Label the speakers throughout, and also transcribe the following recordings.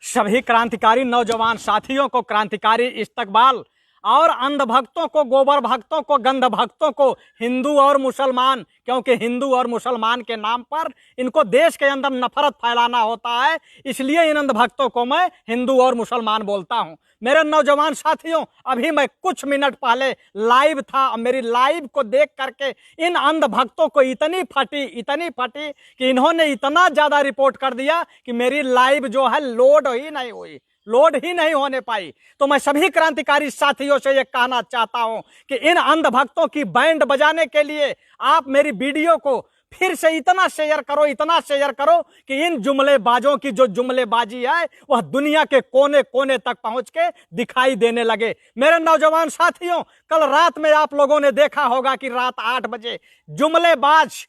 Speaker 1: सभी क्रांतिकारी नौजवान साथियों को क्रांतिकारी इस्तकबाल और अंध भक्तों को, गोबर भक्तों को, गंध भक्तों को, हिंदू और मुसलमान, क्योंकि हिंदू और मुसलमान के नाम पर इनको देश के अंदर नफरत फैलाना होता है, इसलिए इन अंध भक्तों को मैं हिंदू और मुसलमान बोलता हूं। मेरे नौजवान साथियों, अभी मैं कुछ मिनट पहले लाइव था, मेरी लाइव को देख करके इन अंध भक्तों को इतनी फटी कि इन्होंने इतना ज्यादा रिपोर्ट कर दिया कि मेरी लाइव जो है लोड ही नहीं होने पाई। तो मैं सभी क्रांतिकारी साथियों से ये कहना चाहता हूं कि इन अंध भक्तों की बैंड बजाने के लिए आप मेरी वीडियो को फिर से इतना शेयर करो कि इन जुमलेबाजों की जो जुमलेबाजी है वह दुनिया के कोने कोने तक पहुंच के दिखाई देने लगे। मेरे नौजवान साथियों, कल रात में आप लोगों ने देखा होगा कि रात 8 बजे जुमलेबाज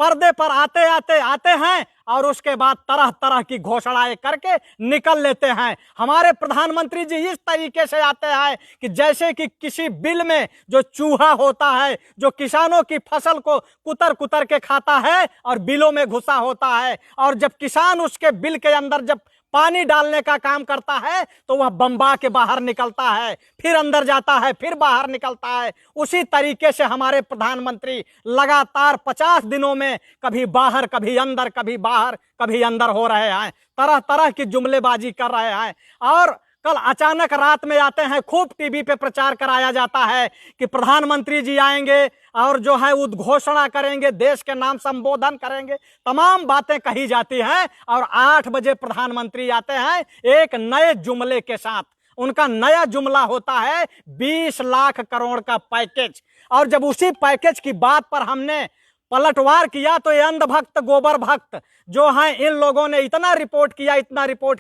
Speaker 1: पर्दे पर आते हैं और उसके बाद तरह तरह की घोषणाएं करके निकल लेते हैं। हमारे प्रधानमंत्री जी इस तरीके से आते हैं कि जैसे कि किसी बिल में जो चूहा होता है, जो किसानों की फसल को कुतर कुतर के खाता है और बिलों में घुसा होता है, और जब किसान उसके बिल के अंदर जब पानी डालने का काम करता है तो वह बम्बा के बाहर निकलता है, फिर अंदर जाता है, फिर बाहर निकलता है। उसी तरीके से हमारे प्रधानमंत्री लगातार 50 दिनों में कभी बाहर, कभी अंदर, कभी बाहर, कभी अंदर हो रहे हैं, तरह तरह की जुमलेबाजी कर रहे हैं। और कल अचानक रात में आते हैं, खूब टीवी पे प्रचार कराया जाता है कि प्रधानमंत्री जी आएंगे और जो है उद्घोषणा करेंगे, देश के नाम संबोधन करेंगे, तमाम बातें कही जाती हैं। और 8 बजे प्रधानमंत्री आते हैं एक नए जुमले के साथ। उनका नया जुमला होता है 20 लाख करोड़ का पैकेज। और जब उसी पैकेज की बात पर हमने पलटवार किया तो ये अंध भक्त, गोबर भक्त जो हैं, इन लोगों ने इतना रिपोर्ट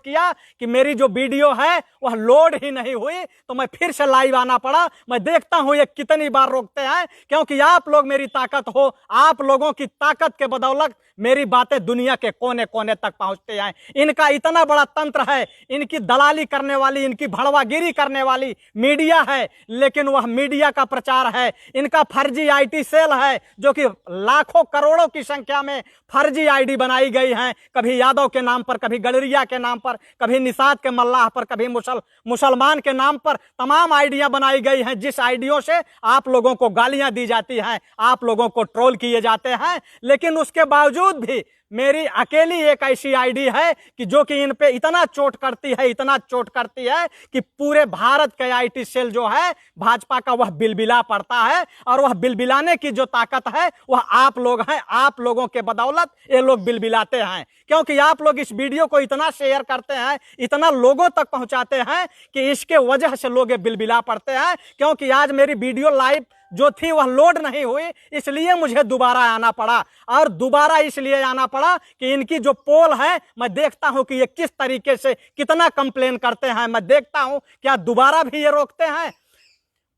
Speaker 1: किया कि मेरी जो वीडियो है वह लोड ही नहीं हुई। तो मैं फिर से लाइव आना पड़ा। मैं देखता हूं ये कितनी बार रोकते हैं, क्योंकि आप लोग मेरी ताकत हो, आप लोगों की ताकत के बदौलत मेरी बातें दुनिया के कोने कोने तक पहुंचते हैं। इनका इतना बड़ा तंत्र है, इनकी दलाली करने वाली, इनकी भड़वागिरी करने वाली मीडिया है, लेकिन वह मीडिया का प्रचार है। इनका फर्जी IT सेल है जो कि लाखों करोड़ों की संख्या में फर्जी ID बनाई गई हैं, कभी यादव के नाम पर, कभी गडरिया के नाम पर, कभी निषाद के मल्लाह पर, कभी मुसलमान के नाम पर तमाम आइडिया बनाई गई हैं, जिस आइडियों से आप लोगों को गालियां दी जाती हैं, आप लोगों को ट्रोल किए जाते हैं। लेकिन उसके बावजूद भी मेरी अकेली एक ऐसी आईडी है कि जो कि इन पे इतना चोट करती है कि पूरे भारत के IT सेल जो है भाजपा का, वह बिलबिला पड़ता है। और वह बिलबिलाने की जो ताकत है वह आप लोग हैं, आप लोगों के बदौलत ये लोग बिलबिलाते हैं, क्योंकि आप लोग इस वीडियो को इतना शेयर करते हैं, इतना लोगों तक पहुंचाते हैं कि इसके वजह से लोग बिलबिला पड़ते हैं। क्योंकि आज मेरी वीडियो लाइव जो थी वह लोड नहीं हुई, इसलिए मुझे दोबारा आना पड़ा। और दोबारा इसलिए आना पड़ा कि इनकी जो पोल है, मैं देखता हूं कि ये किस तरीके से कितना कंप्लेन करते हैं। मैं देखता हूं क्या दोबारा भी ये रोकते हैं।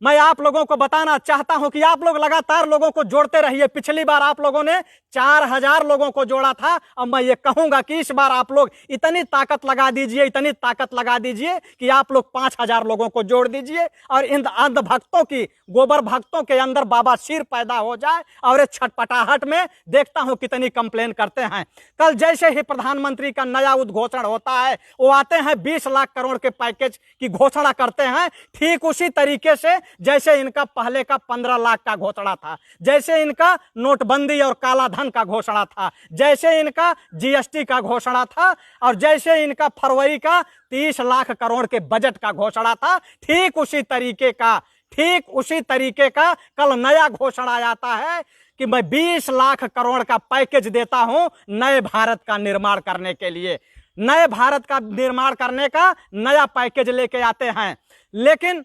Speaker 1: मैं आप लोगों को बताना चाहता हूं कि आप लोग लगातार लोगों को जोड़ते रहिए। पिछली बार आप लोगों ने 4000 लोगों को जोड़ा था, और मैं ये कहूंगा कि इस बार आप लोग इतनी ताकत लगा दीजिए कि आप लोग 5000 लोगों को जोड़ दीजिए, और इन अंध भक्तों की, गोबर भक्तों के अंदर बाबा सिर पैदा हो जाए। और एक छटपटाहट में देखता हूं कितनी कंप्लेन करते हैं। कल जैसे ही प्रधानमंत्री का नया उद्घोषण होता है, वो आते हैं 20 लाख करोड़ के पैकेज की घोषणा करते हैं, ठीक उसी तरीके से जैसे इनका पहले का 15 लाख का घोषणा था, जैसे इनका नोटबंदी और काला धन का घोषणा था, जैसे इनका GST का घोषणा था, और जैसे इनका फरवरी का 30 लाख करोड़ के बजट का घोषणा था, ठीक उसी तरीके का कल नया घोषणा आता है कि मैं 20 लाख करोड़ का पैकेज देता हूं नए भारत का निर्माण करने के लिए। नए भारत का निर्माण करने का नया पैकेज लेके आते हैं, लेकिन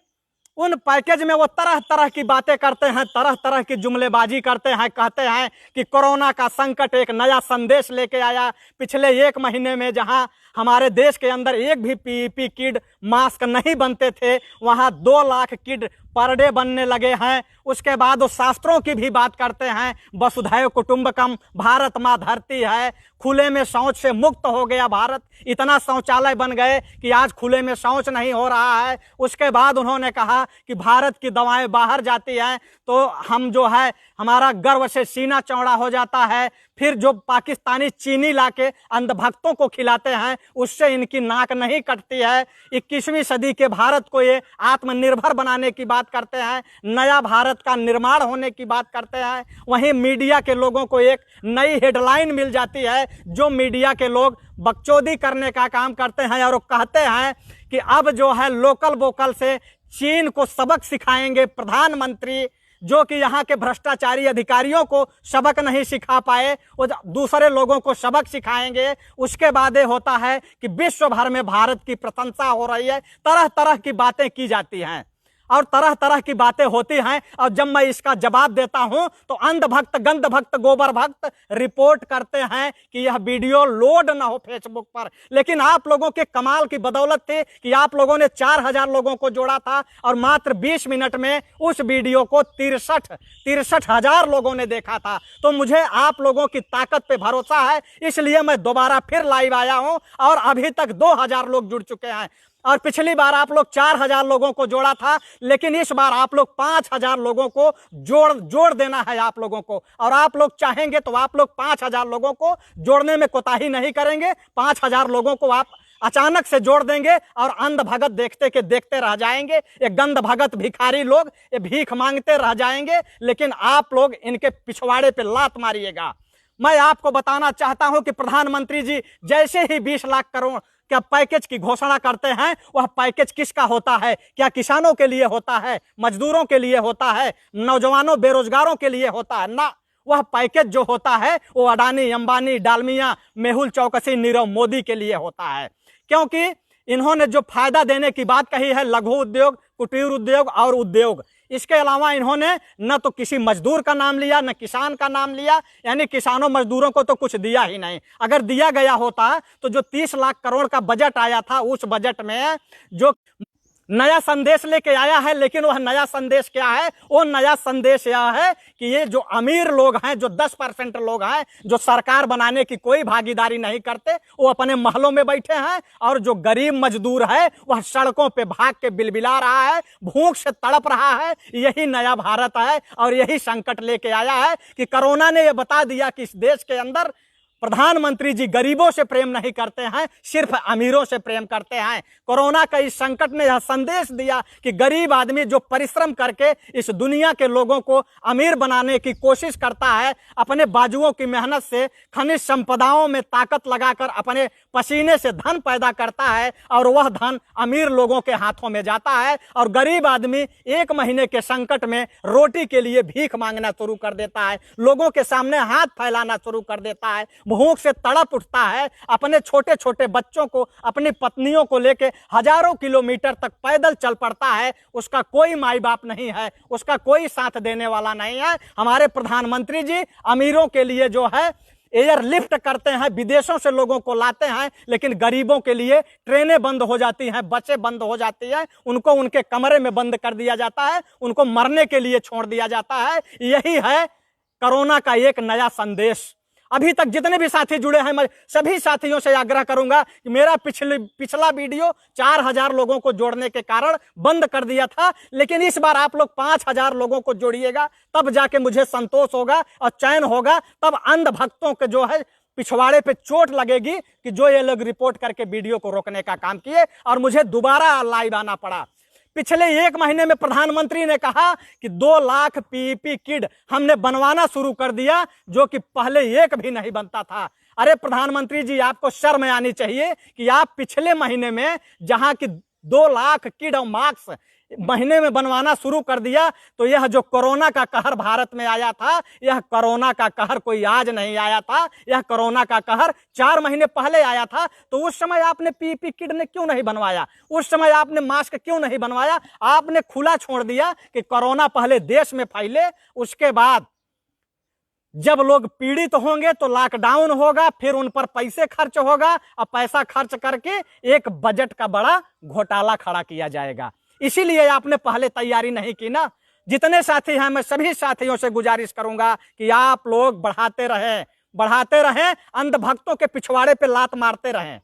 Speaker 1: उन पैकेज में वो तरह तरह की बातें करते हैं, तरह तरह की जुमलेबाजी करते हैं। कहते हैं कि कोरोना का संकट एक नया संदेश लेके आया। पिछले 1 महीने में जहां हमारे देश के अंदर एक भी PPE किट, मास्क नहीं बनते थे, वहां 2 लाख किट पर डे बनने लगे हैं। उसके बाद वो शास्त्रों की भी बात करते हैं, वसुधैव कुटुंबकम, भारत माँ धरती है, खुले में शौच से मुक्त हो गया भारत, इतना शौचालय बन गए कि आज खुले में शौच नहीं हो रहा है। उसके बाद उन्होंने कहा कि भारत की दवाएं बाहर जाती हैं तो हम जो है हमारा गर्व से सीना चौड़ा हो जाता है। फिर जो पाकिस्तानी चीनी लाके अंधभक्तों को खिलाते हैं उससे इनकी नाक नहीं कटती है। 21वीं सदी के भारत को ये आत्मनिर्भर बनाने की बात करते हैं, नया भारत का निर्माण होने की बात करते हैं। वहीं मीडिया के लोगों को एक नई हेडलाइन मिल जाती है, जो मीडिया के लोग बकचोदी करने का काम करते हैं और वो कहते हैं कि अब जो है लोकल वोकल से चीन को सबक सिखाएंगे प्रधानमंत्री, जो कि यहाँ के भ्रष्टाचारी अधिकारियों को सबक नहीं सिखा पाए वो दूसरे लोगों को सबक सिखाएंगे। उसके बाद ये होता है कि विश्व भर में भारत की प्रशंसा हो रही है, तरह तरह की बातें की जाती हैं और तरह तरह की बातें होती हैं। और जब मैं इसका जवाब देता हूं तो अंधभक्त, गंधभक्त, गोबर भक्त रिपोर्ट करते हैं कि यह वीडियो लोड ना हो फेसबुक पर। लेकिन आप लोगों के कमाल की बदौलत थी कि आप लोगों ने 4000 लोगों को जोड़ा था और मात्र 20 मिनट में उस वीडियो को 63,000 लोगों ने देखा था। तो मुझे आप लोगों की ताकत पे भरोसा है, इसलिए मैं दोबारा फिर लाइव आया हूं और अभी तक 2000 लोग जुड़ चुके हैं। और पिछली बार आप लोग 4000 लोगों को जोड़ा था, लेकिन इस बार आप लोग 5000 लोगों को जोड़ देना है आप लोगों को। और आप लोग चाहेंगे तो आप लोग 5000 लोगों को जोड़ने में कोताही नहीं करेंगे। 5000 लोगों को आप अचानक से जोड़ देंगे और अंध भगत देखते के देखते रह जाएंगे। ये गंध भगत भिखारी लोग ये भीख मांगते रह जाएंगे, लेकिन आप लोग इनके पिछवाड़े पे लात मारिएगा। मैं आपको बताना चाहता हूं कि प्रधानमंत्री जी जैसे ही 20 लाख करोड़ क्या पैकेज की घोषणा करते हैं, वह पैकेज किसका होता है? क्या किसानों के लिए होता है, मजदूरों के लिए होता है, नौजवानों बेरोजगारों के लिए होता है? ना, वह पैकेज जो होता है वो अडानी, अंबानी, डालमिया, मेहुल चौकसी, नीरव मोदी के लिए होता है। क्योंकि इन्होंने जो फायदा देने की बात कही है, लघु उद्योग, कुटीर उद्योग और उद्योग, इसके अलावा इन्होंने न तो किसी मजदूर का नाम लिया न किसान का नाम लिया, यानी किसानों मजदूरों को तो कुछ दिया ही नहीं। अगर दिया गया होता तो जो 30 लाख करोड़ का बजट आया था, उस बजट में जो नया संदेश लेके आया है, लेकिन वह नया संदेश क्या है? वो नया संदेश यह है कि ये जो अमीर लोग हैं, जो 10% लोग हैं, जो सरकार बनाने की कोई भागीदारी नहीं करते, वो अपने महलों में बैठे हैं, और जो गरीब मजदूर है वह सड़कों पे भाग के बिलबिला रहा है, भूख से तड़प रहा है। यही नया भारत है और यही संकट लेके आया है कि कोरोना ने यह बता दिया कि इस देश के अंदर प्रधानमंत्री जी गरीबों से प्रेम नहीं करते हैं, सिर्फ अमीरों से प्रेम करते हैं। कोरोना का इस संकट ने यह संदेश दिया कि गरीब आदमी जो परिश्रम करके इस दुनिया के लोगों को अमीर बनाने की कोशिश करता है, अपने बाजुओं की मेहनत से खनिज संपदाओं में ताकत लगाकर अपने पसीने से धन पैदा करता है, और वह धन अमीर लोगों के हाथों में जाता है, और गरीब आदमी 1 महीने के संकट में रोटी के लिए भीख मांगना शुरू कर देता है, लोगों के सामने हाथ फैलाना शुरू कर देता है, भूख से तड़प उठता है, अपने छोटे छोटे बच्चों को, अपनी पत्नियों को लेके हजारों किलोमीटर तक पैदल चल पड़ता है। उसका कोई माई बाप नहीं है, उसका कोई साथ देने वाला नहीं है। हमारे प्रधानमंत्री जी अमीरों के लिए जो है एयरलिफ्ट करते हैं, विदेशों से लोगों को लाते हैं, लेकिन गरीबों के लिए ट्रेनें बंद हो जाती हैं, बसें बंद हो जाती हैं, उनको उनके कमरे में बंद कर दिया जाता है, उनको मरने के लिए छोड़ दिया जाता है। यही है कोरोना का एक नया संदेश। अभी तक जितने भी साथी जुड़े हैं, मैं सभी साथियों से आग्रह करूंगा कि मेरा पिछला वीडियो 4000 लोगों को जोड़ने के कारण बंद कर दिया था, लेकिन इस बार आप लोग 5000 लोगों को जोड़िएगा, तब जाके मुझे संतोष होगा और चैन होगा। तब अंध भक्तों के जो है पिछवाड़े पे चोट लगेगी कि जो ये लोग रिपोर्ट करके वीडियो को रोकने का काम किए और मुझे दोबारा लाइव आना पड़ा। पिछले 1 महीने में प्रधानमंत्री ने कहा कि 2 लाख पीपीई किट हमने बनवाना शुरू कर दिया, जो कि पहले एक भी नहीं बनता था। अरे प्रधानमंत्री जी, आपको शर्म आनी चाहिए कि आप पिछले महीने में जहां की 2 लाख किट और मास्क महीने में बनवाना शुरू कर दिया, तो यह जो कोरोना का कहर भारत में आया था, यह कोरोना का कहर कोई आज नहीं आया था, यह कोरोना का कहर 4 महीने पहले आया था। तो उस समय आपने पीपीई किट ने क्यों नहीं बनवाया? उस समय आपने मास्क क्यों नहीं बनवाया? आपने खुला छोड़ दिया कि कोरोना पहले देश में फैले, उसके बाद जब लोग पीड़ित होंगे तो लॉकडाउन होगा, फिर उन पर पैसे खर्च होगा, और पैसा खर्च करके एक बजट का बड़ा घोटाला खड़ा किया जाएगा। इसीलिए आपने पहले तैयारी नहीं की ना। जितने साथी हैं, मैं सभी साथियों से गुजारिश करूंगा कि आप लोग बढ़ाते रहें, अंधभक्तों के पिछवाड़े पे लात मारते रहें।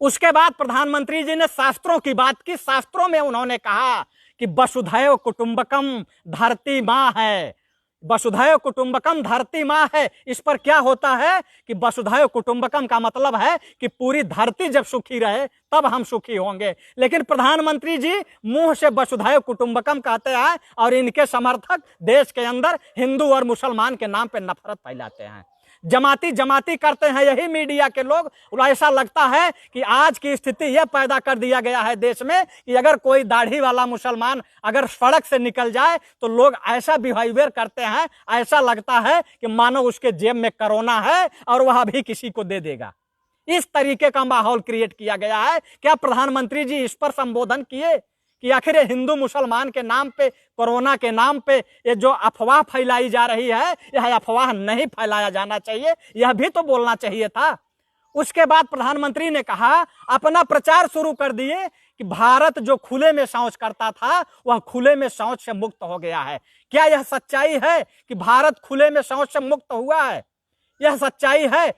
Speaker 1: उसके बाद प्रधानमंत्री जी ने शास्त्रों की बात की। शास्त्रों में उन्होंने कहा कि वसुधैव कुटुंबकम धरती माँ है, वसुधैव कुटुंबकम धरती माँ है। इस पर क्या होता है कि वसुधैव कुटुंबकम का मतलब है कि पूरी धरती जब सुखी रहे तब हम सुखी होंगे। लेकिन प्रधानमंत्री जी मुंह से वसुधैव कुटुंबकम कहते हैं और इनके समर्थक देश के अंदर हिंदू और मुसलमान के नाम पे नफरत फैलाते हैं, जमाती करते हैं यही मीडिया के लोग। ऐसा लगता है कि आज की स्थिति यह पैदा कर दिया गया है देश में कि अगर कोई दाढ़ी वाला मुसलमान अगर सड़क से निकल जाए तो लोग ऐसा बिहेवियर करते हैं, ऐसा लगता है कि मानो उसके जेब में कोरोना है और वह भी किसी को दे देगा। इस तरीके का माहौल क्रिएट किया गया है। क्या प्रधानमंत्री जी इस पर संबोधन किए कि आखिर हिंदू मुसलमान के नाम पे, कोरोना के नाम पे ये जो अफवाह फैलाई जा रही है, यह अफवाह नहीं फैलाया जाना चाहिए, यह भी तो बोलना चाहिए था। उसके बाद प्रधानमंत्री ने कहा, अपना प्रचार शुरू कर दिए कि भारत जो खुले में शौच करता था वह खुले में शौच से मुक्त हो गया है। क्या यह सच्चाई है कि भारत खुले में शौच से मुक्त हुआ है? यह सच्चाई है?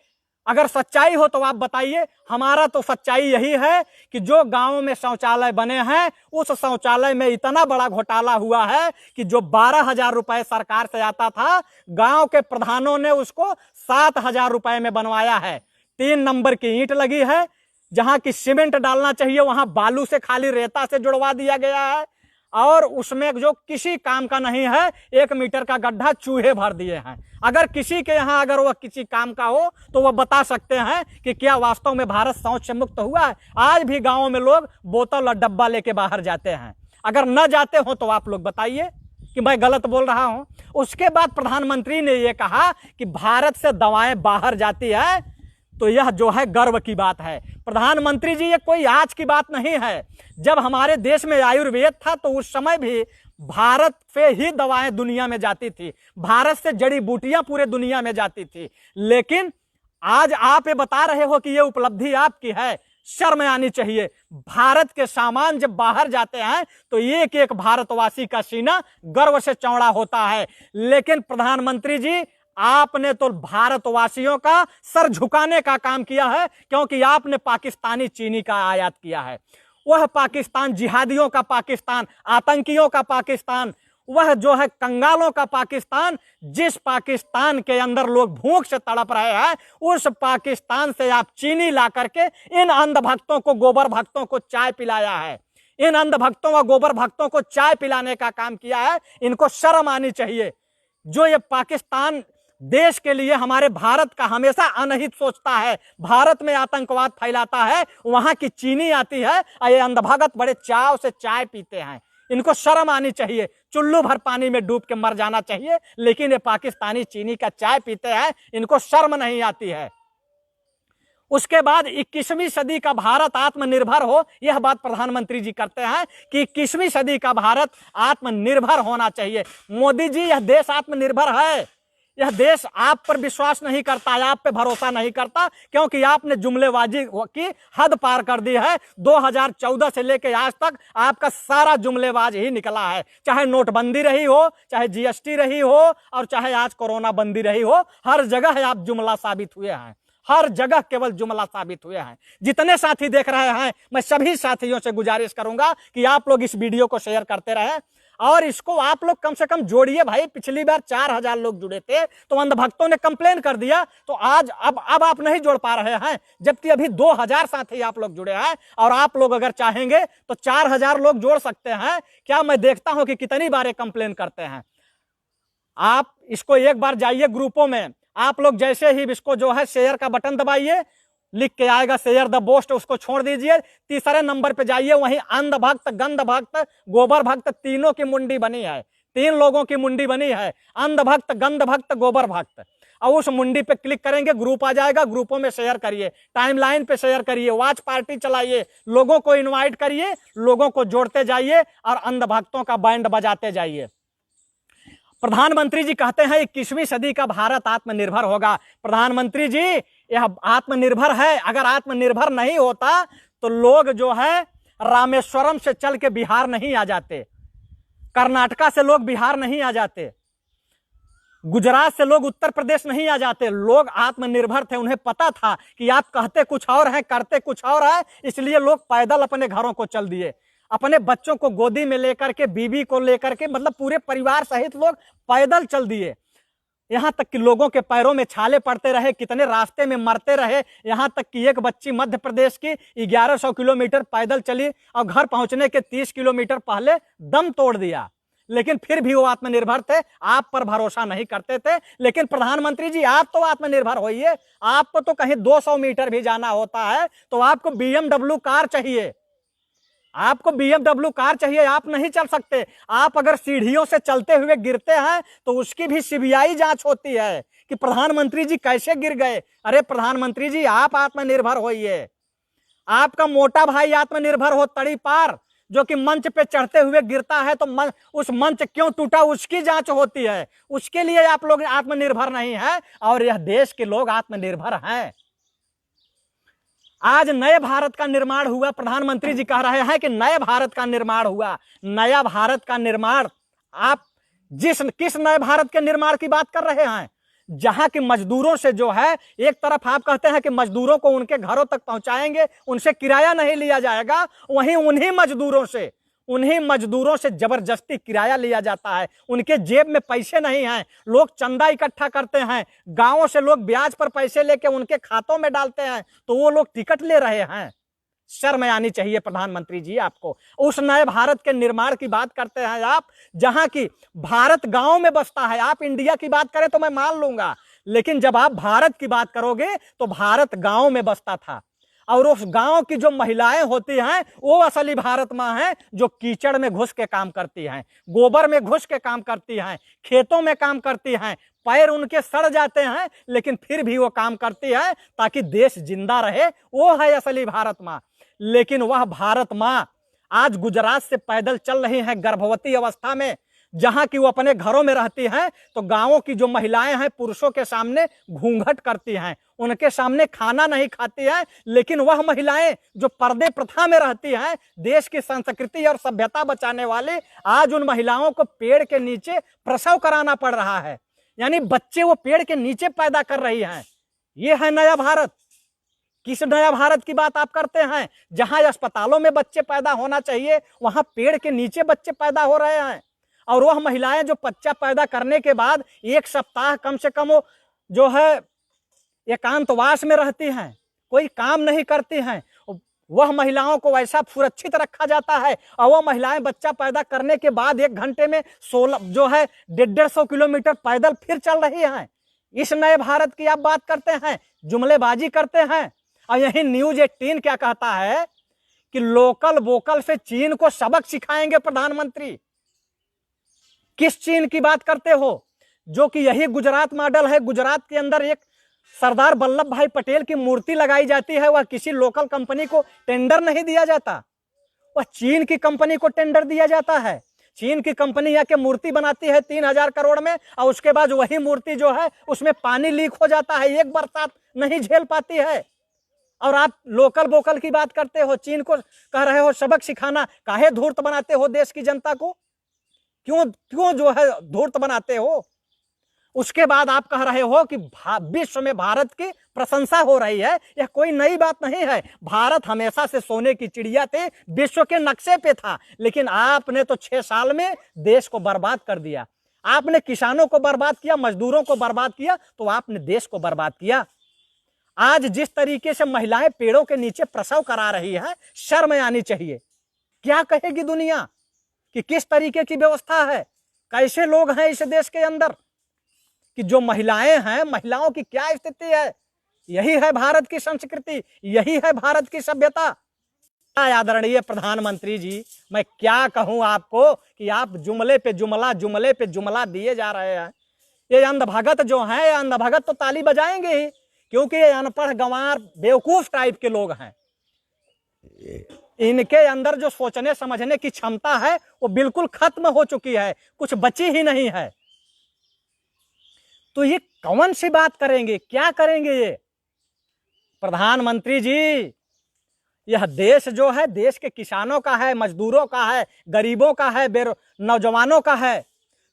Speaker 1: अगर सच्चाई हो तो आप बताइए। हमारा तो सच्चाई यही है कि जो गांवों में शौचालय बने हैं उस शौचालय में इतना बड़ा घोटाला हुआ है कि जो 12,000 रुपए सरकार से आता था, गांव के प्रधानों ने उसको 7,000 रुपए में बनवाया है। 3 नंबर की ईंट लगी है, जहां की सीमेंट डालना चाहिए वहां बालू से खाली रेता से जुड़वा दिया गया है, और उसमें जो किसी काम का नहीं है 1 मीटर का गड्ढा चूहे भर दिए हैं। अगर किसी के यहाँ अगर वह किसी काम का हो तो वह बता सकते हैं कि क्या वास्तव में भारत शौच से मुक्त हुआ है। आज भी गांवों में लोग बोतल और डब्बा लेके बाहर जाते हैं। अगर न जाते हो तो आप लोग बताइए कि मैं गलत बोल रहा हूं। उसके बाद प्रधानमंत्री ने यह कहा कि भारत से दवाएं बाहर जाती है, तो यह जो है गर्व की बात है। प्रधानमंत्री जी, ये कोई आज की बात नहीं है। जब हमारे देश में आयुर्वेद था तो उस समय भी भारत से ही दवाएं दुनिया में जाती थी, भारत से जड़ी बूटियां पूरे दुनिया में जाती थी। लेकिन आज आप ये बता रहे हो कि ये उपलब्धि आपकी है, शर्म आनी चाहिए। भारत के सामान जब बाहर जाते हैं तो एक एक भारतवासी का सीना गर्व से चौड़ा होता है। लेकिन प्रधानमंत्री जी, आपने तो भारतवासियों का सर झुकाने का काम किया है, क्योंकि आपने पाकिस्तानी चीनी का आयात किया है। वह पाकिस्तान जिहादियों का पाकिस्तान, आतंकियों का पाकिस्तान, वह जो है कंगालों का पाकिस्तान, जिस पाकिस्तान के अंदर लोग भूख से तड़प रहे हैं, उस पाकिस्तान से आप चीनी ला करके इन अंधभक्तों को, गोबर भक्तों को चाय पिलाया है। इन अंधभक्तों व गोबर भक्तों को चाय पिलाने का काम किया है। इनको शर्म आनी चाहिए। जो ये पाकिस्तान देश के लिए हमारे भारत का हमेशा अनहित सोचता है, भारत में आतंकवाद फैलाता है, वहां की चीनी आती है और ये अंधभगत बड़े चाव से चाय पीते हैं। इनको शर्म आनी चाहिए, चुल्लू भर पानी में डूब के मर जाना चाहिए, लेकिन ये पाकिस्तानी चीनी का चाय पीते हैं, इनको शर्म नहीं आती है। उसके बाद 21वीं सदी का भारत आत्मनिर्भर हो, यह बात प्रधानमंत्री जी करते हैं कि 21वीं सदी का भारत आत्मनिर्भर होना चाहिए। मोदी जी, यह देश आत्मनिर्भर है। यह देश आप पर विश्वास नहीं करता, आप पे भरोसा नहीं करता, क्योंकि आपने जुमलेबाजी की हद पार कर दी है। 2014 से लेकर आज तक आपका सारा जुमलेबाज ही निकला है। चाहे नोटबंदी रही हो, चाहे जीएसटी रही हो, और चाहे आज कोरोना बंदी रही हो, हर जगह आप जुमला साबित हुए हैं। हर जगह केवल जुमला साबित हुए हैं। जितने साथी देख रहे हैं, मैं सभी साथियों से गुजारिश करूंगा कि आप लोग इस वीडियो को शेयर करते रहें और इसको आप लोग कम से कम जोड़िए। भाई, पिछली बार 4,000 लोग जुड़े थे तो अंधभक्तों ने कंप्लेन कर दिया, तो आज अब आप नहीं जोड़ पा रहे हैं, जबकि अभी 2,000 साथी आप लोग जुड़े हैं। और आप लोग अगर चाहेंगे तो 4,000 लोग जोड़ सकते हैं। क्या मैं देखता हूं कि कितनी बार ये कंप्लेन करते हैं। आप इसको एक बार जाइए ग्रुपों में, आप लोग जैसे ही इसको जो है शेयर का बटन दबाइए, लिख के आएगा शेयर द पोस्ट, उसको छोड़ दीजिए। तीसरे नंबर पे जाइए, वहीं अंध भक्त, गंध भक्त, गोबर भक्त, तीनों की मुंडी बनी है। 3 लोगों की मुंडी बनी है, अंध भक्त, गंध भक्त, गोबर भक्त। और उस मुंडी पे क्लिक करेंगे, ग्रुप आ जाएगा। ग्रुपों में शेयर करिए, टाइमलाइन पे शेयर करिए, वॉच पार्टी चलाइए, लोगों को इन्वाइट करिए, लोगों को जोड़ते जाइए और अंध भक्तों का बैंड बजाते जाइए। प्रधानमंत्री जी कहते हैं 21वीं सदी का भारत आत्मनिर्भर होगा। प्रधानमंत्री जी, यह आत्मनिर्भर है। अगर आत्मनिर्भर नहीं होता तो लोग जो है रामेश्वरम से चल के बिहार नहीं आ जाते, कर्नाटका से लोग बिहार नहीं आ जाते, गुजरात से लोग उत्तर प्रदेश नहीं आ जाते। लोग आत्मनिर्भर थे, उन्हें पता था कि आप कहते कुछ और हैं, करते कुछ और है, इसलिए लोग पैदल अपने घरों को चल दिए, अपने बच्चों को गोदी में लेकर के, बीवी को लेकर के, मतलब पूरे परिवार सहित लोग पैदल चल दिए। यहां तक कि लोगों के पैरों में छाले पड़ते रहे, कितने रास्ते में मरते रहे। यहां तक कि एक बच्ची मध्य प्रदेश की 1100 किलोमीटर पैदल चली और घर पहुंचने के 30 किलोमीटर पहले दम तोड़ दिया, लेकिन फिर भी वो आत्मनिर्भर थे, आप पर भरोसा नहीं करते थे। लेकिन प्रधानमंत्री जी, आप तो आत्मनिर्भर होइए। आपको तो कहीं 200 मीटर भी जाना होता है तो आपको BMW कार चाहिए, आपको BMW कार चाहिए, आप नहीं चल सकते। आप अगर सीढ़ियों से चलते हुए गिरते हैं तो उसकी भी CBI जांच होती है कि प्रधानमंत्री जी कैसे गिर गए। अरे प्रधानमंत्री जी, आप आत्मनिर्भर होइए। आपका मोटा भाई आत्मनिर्भर हो, तड़ी पार, जो कि मंच पे चढ़ते हुए गिरता है तो उस मंच क्यों टूटा उसकी जांच होती है। उसके लिए आप लोग आत्मनिर्भर नहीं है और यह देश के लोग आत्मनिर्भर हैं। आज नए भारत का निर्माण हुआ, प्रधानमंत्री जी कह रहे हैं कि नए भारत का निर्माण हुआ। नया भारत का निर्माण, आप किस नए भारत के निर्माण की बात कर रहे हैं? जहां के मजदूरों से जो है, एक तरफ आप कहते हैं कि मजदूरों को उनके घरों तक पहुंचाएंगे, उनसे किराया नहीं लिया जाएगा, वहीं उन्हीं मजदूरों से जबरदस्ती किराया लिया जाता है। उनके जेब में पैसे नहीं हैं, लोग चंदा इकट्ठा करते हैं, गांवों से लोग ब्याज पर पैसे लेके उनके खातों में डालते हैं, तो वो लोग टिकट ले रहे हैं। शर्म आनी चाहिए प्रधानमंत्री जी आपको। उस नए भारत के निर्माण की बात करते हैं आप, जहां की भारत गांव में बसता है। आप इंडिया की बात करें तो मैं मान लूंगा, लेकिन जब आप भारत की बात करोगे तो भारत गांव में बसता था। और उस गांव की जो महिलाएं होती हैं वो असली भारत माँ हैं, जो कीचड़ में घुस के काम करती हैं, गोबर में घुस के काम करती हैं, खेतों में काम करती हैं, पैर उनके सड़ जाते हैं लेकिन फिर भी वो काम करती है ताकि देश जिंदा रहे। वो है असली भारत माँ। लेकिन वह भारत माँ आज गुजरात से पैदल चल रही हैं गर्भवती अवस्था में, जहां की वो अपने घरों में रहती हैं तो गांवों की जो महिलाएं हैं पुरुषों के सामने घूंघट करती हैं, उनके सामने खाना नहीं खाती हैं। लेकिन वह महिलाएं जो पर्दे प्रथा में रहती हैं, देश की संस्कृति और सभ्यता बचाने वाली, आज उन महिलाओं को पेड़ के नीचे प्रसव कराना पड़ रहा है, यानी बच्चे वो पेड़ के नीचे पैदा कर रही हैं। ये है नया भारत। किस नया भारत की बात आप करते हैं? जहां अस्पतालों में बच्चे पैदा होना चाहिए वहां पेड़ के नीचे बच्चे पैदा हो रहे हैं। और वह महिलाएं जो बच्चा पैदा करने के बाद 1 सप्ताह कम से कम वो जो है एकांतवास में रहती हैं, कोई काम नहीं करती हैं, वह महिलाओं को ऐसा सुरक्षित रखा जाता है। और वह महिलाएं बच्चा पैदा करने के बाद 1 घंटे में 150 किलोमीटर पैदल फिर चल रही हैं। इस नए भारत की आप बात करते हैं, जुमलेबाजी करते हैं। और यही न्यूज 18 क्या कहता है कि लोकल वोकल से चीन को सबक सिखाएंगे प्रधानमंत्री। किस चीन की बात करते हो? जो कि यही गुजरात मॉडल है। गुजरात के अंदर एक सरदार वल्लभ भाई पटेल की मूर्ति लगाई जाती है, वह किसी लोकल कंपनी को टेंडर नहीं दिया जाता, वह चीन की कंपनी को टेंडर दिया जाता है। चीन की कंपनी आके मूर्ति बनाती है 3000 करोड़ में, और उसके बाद वही मूर्ति जो है उसमें पानी लीक हो जाता है, एक बरसात नहीं झेल पाती है। और आप लोकल वोकल की बात करते हो, चीन को कह रहे हो सबक सिखाना। काहे धूर्त बनाते हो देश की जनता को? क्यों जो है धूर्त बनाते हो? उसके बाद आप कह रहे हो कि विश्व में भारत की प्रशंसा हो रही है। यह कोई नई बात नहीं है। भारत हमेशा से सोने की चिड़िया थे, विश्व के नक्शे पे था, लेकिन आपने तो 6 साल में देश को बर्बाद कर दिया। आपने किसानों को बर्बाद किया, मजदूरों को बर्बाद किया, तो आपने देश को बर्बाद किया। आज जिस तरीके से महिलाएं पेड़ों के नीचे प्रसव करा रही है, शर्म आनी चाहिए। क्या कहेगी दुनिया कि किस तरीके की व्यवस्था है, कैसे लोग हैं इस देश के अंदर, कि जो महिलाएं हैं, महिलाओं की क्या स्थिति है। यही है भारत की संस्कृति, यही है भारत की सभ्यता। आदरणीय प्रधानमंत्री जी, मैं क्या कहूं आपको कि आप जुमले पे जुमला दिए जा रहे हैं। ये अंधभगत जो हैं, ये अंधभगत तो ताली बजाएंगे ही, क्योंकि ये अनपढ़ गंवार बेवकूफ टाइप के लोग हैं। इनके अंदर जो सोचने समझने की क्षमता है वो बिल्कुल खत्म हो चुकी है, कुछ बची ही नहीं है। तो ये कौन सी बात करेंगे, क्या करेंगे ये? प्रधानमंत्री जी, यह देश जो है देश के किसानों का है, मजदूरों का है, गरीबों का है, नौजवानों का है,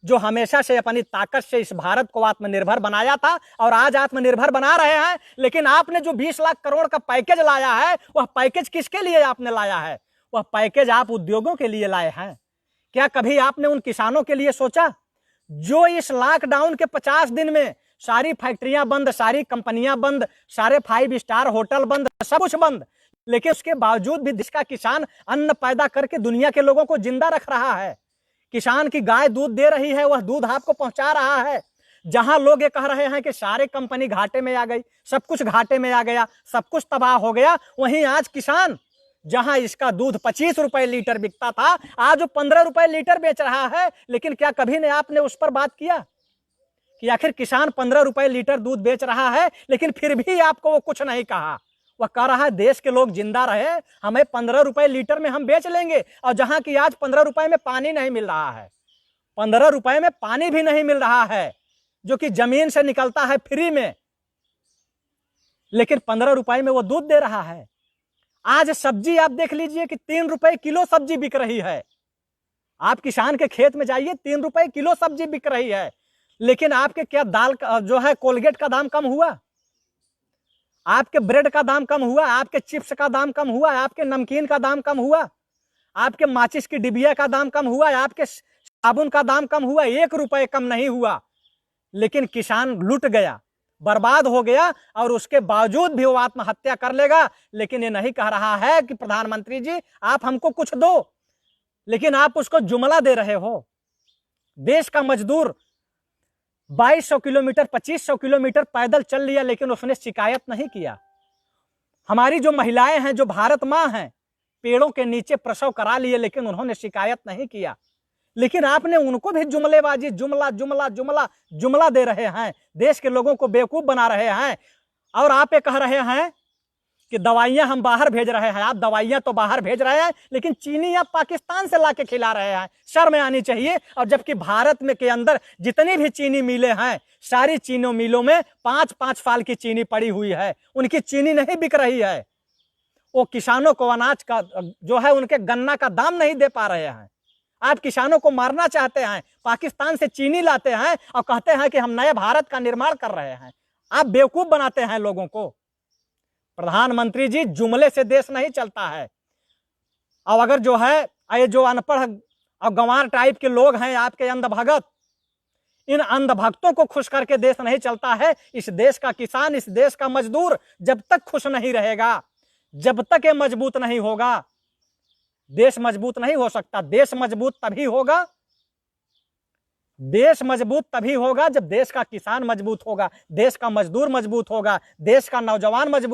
Speaker 1: जो हमेशा से अपनी ताकत से इस भारत को आत्मनिर्भर बनाया था और आज आत्मनिर्भर बना रहे हैं। लेकिन आपने जो 20 लाख करोड़ का पैकेज लाया है, वह पैकेज किसके लिए आपने लाया है? वह पैकेज आप उद्योगों के लिए लाए हैं। क्या कभी आपने उन किसानों के लिए सोचा जो इस लॉकडाउन के 50 दिन में सारी फैक्ट्रियां बंद, सारी कंपनियां बंद, सारे 5 स्टार होटल बंद, सब कुछ बंद, लेकिन उसके बावजूद भी देश का किसान अन्न पैदा करके दुनिया के लोगों को जिंदा रख रहा है। किसान की गाय दूध दे रही है, वह दूध आपको पहुंचा रहा है। जहां लोग ये कह रहे हैं कि सारे कंपनी घाटे में आ गई, सब कुछ घाटे में आ गया, सब कुछ तबाह हो गया, वहीं आज किसान जहां इसका दूध 25 रुपए लीटर बिकता था, आज वो 15 रुपए लीटर बेच रहा है। लेकिन क्या कभी ने आपने उस पर बात किया कि आखिर किसान 15 रुपए लीटर दूध बेच रहा है, लेकिन फिर भी आपको वो कुछ नहीं कहा। वह कह रहा है देश के लोग जिंदा रहे, हमें 15 रुपए लीटर में हम बेच लेंगे। और जहां की आज 15 रुपए में पानी नहीं मिल रहा है, 15 रुपए में पानी भी नहीं मिल रहा है, जो कि जमीन से निकलता है फ्री में, लेकिन 15 रुपए में वो दूध दे रहा है। आज सब्जी आप देख लीजिए कि 3 रुपए किलो सब्जी बिक रही है। आप किसान के खेत में जाइए, 3 रुपए किलो सब्जी बिक रही है। लेकिन आपके क्या दाल जो है कोलगेट का दाम कम हुआ? आपके ब्रेड का दाम कम हुआ? आपके चिप्स का दाम कम हुआ? आपके नमकीन का दाम कम हुआ? आपके माचिस की डिबिया का दाम कम हुआ? आपके साबुन का दाम कम हुआ? 1 रुपए कम नहीं हुआ। लेकिन किसान लुट गया, बर्बाद हो गया, और उसके बावजूद भी वो आत्महत्या कर लेगा। लेकिन ये नहीं कह रहा है कि प्रधानमंत्री जी आप हमको कुछ दो, लेकिन आप उसको जुमला दे रहे हो। देश का मजदूर 2200 किलोमीटर 2500 किलोमीटर पैदल चल लिया, लेकिन उसने शिकायत नहीं किया। हमारी जो महिलाएं हैं, जो भारत मां हैं, पेड़ों के नीचे प्रसव करा लिए, लेकिन उन्होंने शिकायत नहीं किया। लेकिन आपने उनको भी जुमलेबाजी, जुमला जुमला जुमला जुमला दे रहे हैं, देश के लोगों को बेवकूफ बना रहे हैं। और आप ये कह रहे हैं कि दवाइयां हम बाहर भेज रहे हैं। आप दवाइयां तो बाहर भेज रहे हैं, लेकिन चीनी आप पाकिस्तान से लाके खिला रहे हैं। शर्म आनी चाहिए। और जबकि भारत में के अंदर जितनी भी चीनी मिलें हैं, सारी चीनी मिलों में 5-5 साल की चीनी पड़ी हुई है, उनकी चीनी नहीं बिक रही है। वो किसानों को अनाज का जो है, उनके गन्ना का दाम नहीं दे पा रहे हैं। आप किसानों को मारना चाहते हैं, पाकिस्तान से चीनी लाते हैं और कहते हैं कि हम नए भारत का निर्माण कर रहे हैं। आप बेवकूफ बनाते हैं लोगों को। प्रधानमंत्री जी, जुमले से देश नहीं चलता है। और अगर जो है ये जो अनपढ़ और गंवार टाइप के लोग हैं, आपके अंधभगत, इन अंधभक्तों को खुश करके देश नहीं चलता है। इस देश का किसान, इस देश का मजदूर जब तक खुश नहीं रहेगा, जब तक ये मजबूत नहीं होगा, देश मजबूत नहीं हो सकता। देश मजबूत तभी होगा, देश मजबूत तभी होगा जब देश का किसान मजबूत होगा, देश का मजदूर मजबूत होगा, देश का नौजवान मजबूत